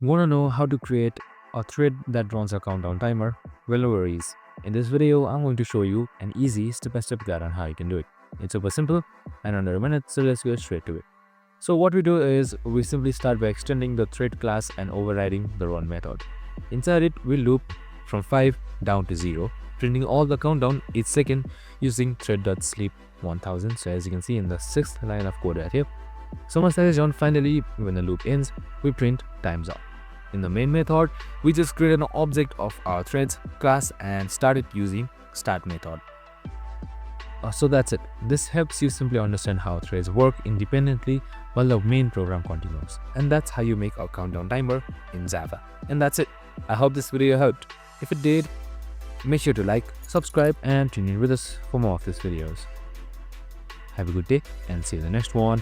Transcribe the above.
Want to know how to create a thread that runs a countdown timer? Well, no worries. In this video, I'm going to show you an easy step-by-step guide on how you can do it. It's super simple and under a minute, so let's go straight to it. So what we do is we simply start by extending the thread class and overriding the run method. Inside it, we loop from 5 down to 0, printing all the countdown each second using thread.sleep1000. So as you can see in the 6th line of code right here. So once that is done, finally when the loop ends, we print times up. In the main method, we just create an object of our threads class and start it using start method. So that's it. This helps you simply understand how threads work independently while the main program continues. And that's how you make a countdown timer in Java. And that's it. I hope this video helped. If it did, make sure to like, subscribe and tune in with us for more of these videos. Have a good day and see you in the next one.